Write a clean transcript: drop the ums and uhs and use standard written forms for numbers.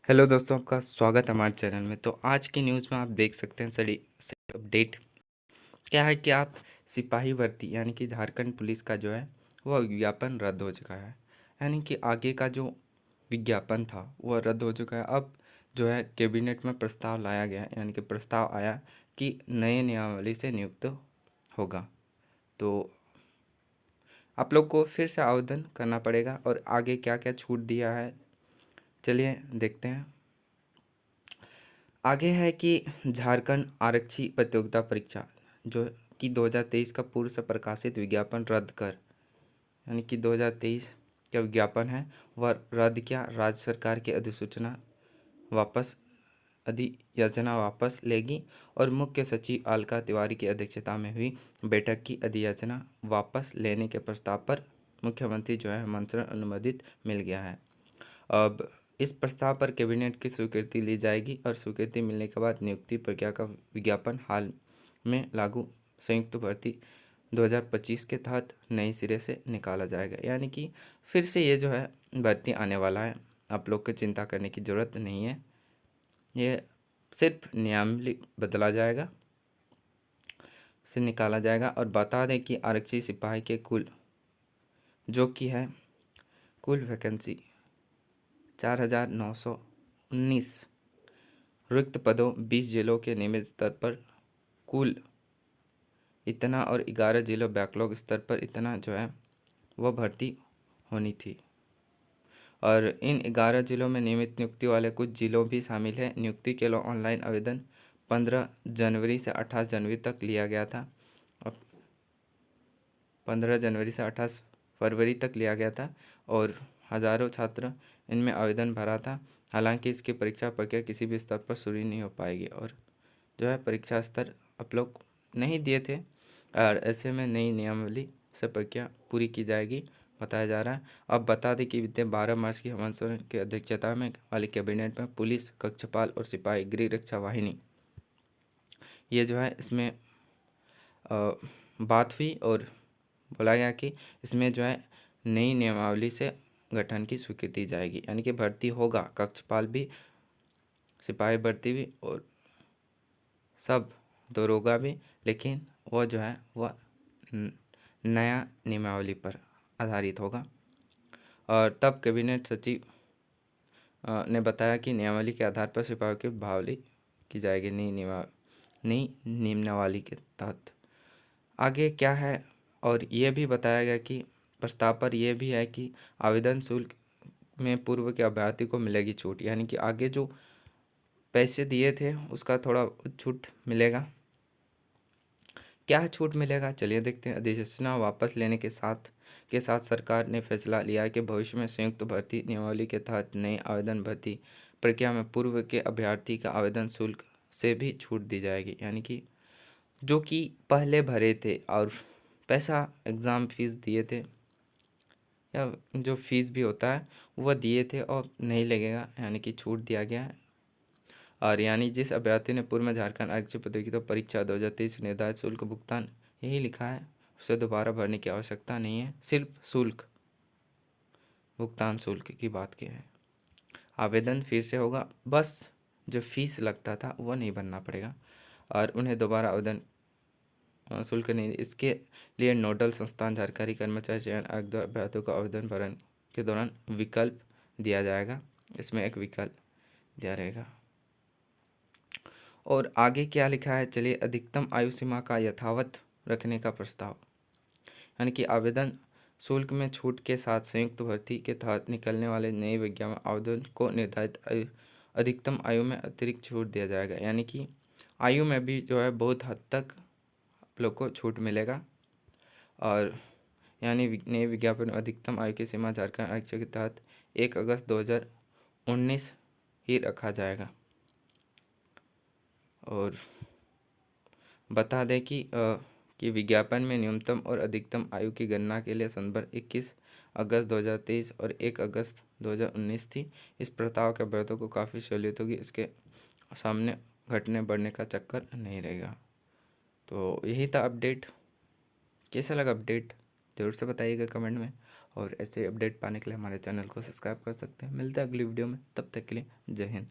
Hello दोस्तों, आपका स्वागत है हमारे चैनल में। तो आज की न्यूज़ में आप देख सकते हैं सड़ी अपडेट क्या है कि आप सिपाही भर्ती यानी कि झारखंड पुलिस का जो है वह विज्ञापन रद्द हो चुका है। यानी कि आगे का जो विज्ञापन था वह रद्द हो चुका है। अब जो है कैबिनेट में प्रस्ताव लाया गया है, यानी कि प्रस्ताव आया कि नए नियमावली से नियुक्त होगा। तो आप लोग को फिर से आवेदन करना पड़ेगा और आगे क्या क्या छूट दिया है चलिए देखते हैं। आगे है कि झारखंड आरक्षी प्रतियोगिता परीक्षा जो कि 2023 का पूर्व से प्रकाशित विज्ञापन रद्द कर, यानी कि 2023 का विज्ञापन है वह रद्द किया। राज्य सरकार की अधियाचना वापस लेगी और मुख्य सचिव अलका तिवारी की अध्यक्षता में हुई बैठक की अधियाचना वापस लेने के प्रस्ताव पर मुख्यमंत्री जो है मंत्रण अनुमोदित मिल गया है। अब इस प्रस्ताव पर कैबिनेट की स्वीकृति ली जाएगी और स्वीकृति मिलने के बाद नियुक्ति प्रक्रिया का विज्ञापन हाल में लागू संयुक्त भर्ती 2025 के तहत नए सिरे से निकाला जाएगा। यानी कि फिर से ये जो है भर्ती आने वाला है, आप लोग को चिंता करने की ज़रूरत नहीं है। ये सिर्फ नियमावली बदला जाएगा, से निकाला जाएगा। और बता दें कि आरक्षी सिपाही के कुल जो कि है कुल वैकेंसी 4,919 रिक्त पदों 20 जिलों के नियमित स्तर पर कुल इतना और 11 जिलों बैकलॉग स्तर पर इतना जो है वह भर्ती होनी थी। और इन 11 जिलों में नियमित नियुक्ति वाले कुछ जिलों भी शामिल हैं। नियुक्ति के लिए ऑनलाइन आवेदन 15 जनवरी से 28 जनवरी तक लिया गया था। अब 15 जनवरी से 28 फरवरी तक लिया गया था और हज़ारों छात्र इनमें आवेदन भरा था। हालांकि इसकी परीक्षा प्रक्रिया किसी भी स्तर पर शुरू नहीं हो पाएगी और जो है परीक्षा स्तर आप लोग नहीं दिए थे और ऐसे में नई नियमावली से प्रक्रिया पूरी की जाएगी बताया जा रहा है। अब बता दें कि बीते 12 मार्च की हेमंत सोरेन की अध्यक्षता में वाली कैबिनेट में पुलिस, कक्षपाल और सिपाही गृह रक्षा वाहिनी ये जो है इसमें बात हुई और बोला गया कि इसमें जो है नई नियमावली से गठन की स्वीकृति जाएगी। यानी कि भर्ती होगा, कक्षपाल भी, सिपाही भर्ती भी और सब दरोगा भी, लेकिन वह जो है वह नया नियमावली पर आधारित होगा। और तब कैबिनेट सचिव ने बताया कि नियमावली के आधार पर सिपाहियों की बहाली की जाएगी नई नियमावली के तहत। आगे क्या है और ये भी बताया गया कि प्रस्ताव पर यह भी है कि आवेदन शुल्क में पूर्व के अभ्यर्थी को मिलेगी छूट। यानी कि आगे जो पैसे दिए थे उसका थोड़ा छूट मिलेगा। क्या छूट मिलेगा चलिए देखते हैं। अधिसूचना वापस लेने के साथ सरकार ने फैसला लिया है कि भविष्य में संयुक्त भर्ती नियमावली के तहत नए आवेदन भर्ती प्रक्रिया में पूर्व के अभ्यर्थी का आवेदन शुल्क से भी छूट दी जाएगी। यानी कि जो कि पहले भरे थे और पैसा एग्ज़ाम फीस दिए थे या जो फीस भी होता है वह दिए थे और नहीं लगेगा, यानी कि छूट दिया गया है। और यानी जिस अभ्यर्थी ने पूर्व में झारखंड आरक्षी प्रतियोगिता परीक्षा 2023 निर्धारित शुल्क भुगतान यही लिखा है उसे दोबारा भरने की आवश्यकता नहीं है। सिर्फ शुल्क भुगतान शुल्क की बात की है। आवेदन फिर से होगा, बस जो फीस लगता था वह नहीं भरना पड़ेगा और उन्हें दोबारा आवेदन शुल्क नहीं। इसके लिए नोडल संस्थान सरकारी कर्मचारी चयन आयोग द्वारा अभ्यर्थियों को आवेदन भरने के दौरान विकल्प दिया जाएगा। इसमें एक विकल्प दिया रहेगा। और आगे क्या लिखा है चलिए। अधिकतम आयु सीमा का यथावत रखने का प्रस्ताव, यानी कि आवेदन शुल्क में छूट के साथ संयुक्त भर्ती के तहत निकलने वाले नए विज्ञापन आवेदन को निर्धारित अधिकतम आयु में अतिरिक्त छूट दिया जाएगा। यानी कि आयु में भी जो है बहुत हद तक आप लोग को छूट मिलेगा। और यानी नए विज्ञापन अधिकतम आयु की सीमा झारखंड आरक्षण के तहत 1 अगस्त 2019 ही रखा जाएगा। और बता दें कि विज्ञापन में न्यूनतम और अधिकतम आयु की गणना के लिए संदर्भ 21 अगस्त 2023 और 1 अगस्त 2019 थी। इस प्रस्ताव के अभ्यर्थियों को काफ़ी सहूलियत होगी, इसके सामने घटने बढ़ने का चक्कर नहीं रहेगा। तो यही था अपडेट। कैसा लगा अपडेट ज़रूर से बताइएगा कमेंट में। और ऐसे अपडेट पाने के लिए हमारे चैनल को सब्सक्राइब कर सकते हैं। मिलते हैं अगली वीडियो में, तब तक के लिए जय हिंद।